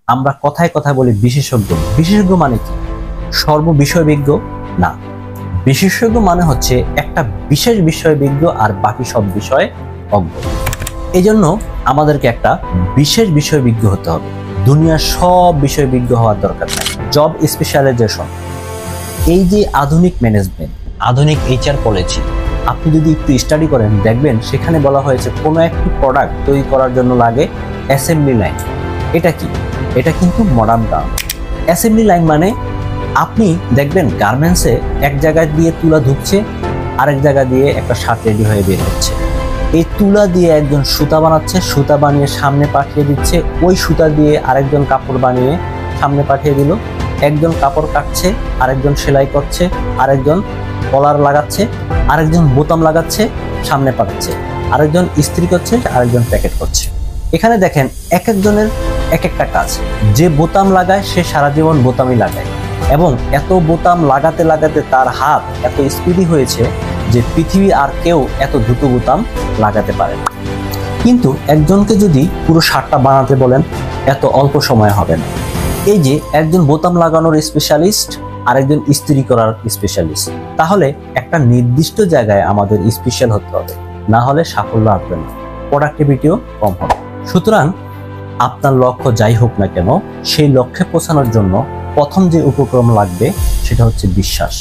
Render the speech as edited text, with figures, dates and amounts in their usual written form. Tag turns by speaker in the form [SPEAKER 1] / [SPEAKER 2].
[SPEAKER 1] আমরা কথায় কথায় বলি বিশেষজ্ঞ। বিশেষজ্ঞ মানে কি? সর্ব বিষয়বিজ্ঞ না। বিশেষজ্ঞ মানে হচ্ছে একটা বিশেষ বিষয়বিজ্ঞ আর বাকি সব বিষয় অজ্ঞ। এই জন্য আমাদেরকে একটা বিশেষ বিষয়বিজ্ঞ হতে হবে। দুনিয়ার সব বিষয়বিজ্ঞ হওয়ার দরকার নাই। জব স্পেশালাইজেশন, এই যে আধুনিক ম্যানেজমেন্ট, আধুনিক এইচআর পলিসি, আপনি যদি একটু স্টাডি করেন দেখবেন সেখানে বলা হয়েছে কোনো একটি প্রোডাক্ট তৈরি করার জন্য লাগে অ্যাসেম্বলি লাইন। এটা কি? এটা কিন্তু মডার্ন টার্ম। অ্যাসেম্বলি লাইন মানে আপনি দেখবেন গার্মেন্টসে এক জায়গায় দিয়ে তুলা ঢুকছে, আরেক জায়গা দিয়ে একটা শার্ট রেডি হয়ে বের হচ্ছে। এই তুলা দিয়ে একজন সুতা বানাচ্ছে, সুতা বানিয়ে সামনে পাঠিয়ে দিচ্ছে, ওই সুতা দিয়ে আরেকজন কাপড় বানিয়ে সামনে পাঠিয়ে দিল। একজন কাপড় কাটছে, আরেকজন সেলাই করছে, আরেকজন কলার লাগাচ্ছে, আরেকজন বোতাম লাগাচ্ছে, সামনে পাঠাচ্ছে, আরেকজন ইস্ত্রি করছে, আরেকজন প্যাকেট করছে। এখানে দেখেন এক একজনের এক একটা কাজ। যে বোতাম লাগায় সে সারা জীবন বোতামই লাগায়, এবং এত বোতাম লাগাতে লাগাতে তার হাত এত স্পিডি হয়েছে যে পৃথিবী আর কেউ এত দ্রুত বোতাম লাগাতে পারে না। কিন্তু একজনকে যদি পুরো শার্টটা বানাতে বলেন এত অল্প সময় হবে না। এই যে একজন বোতাম লাগানোর স্পেশালিস্ট, আরেকজন ইস্ত্রি করার স্পেশালিস্ট, তাহলে একটা নির্দিষ্ট জায়গায় আমাদের স্পেশাল হতে হবে, না হলে সাফল্য আসবে না, প্রোডাক্টিভিটিও কম হবে। সুতরাং আপনার লক্ষ্য যাই হোক না কেন, সেই লক্ষ্যে পৌঁছানোর জন্য প্রথম যে উপক্রম লাগবে সেটা হচ্ছে বিশ্বাস।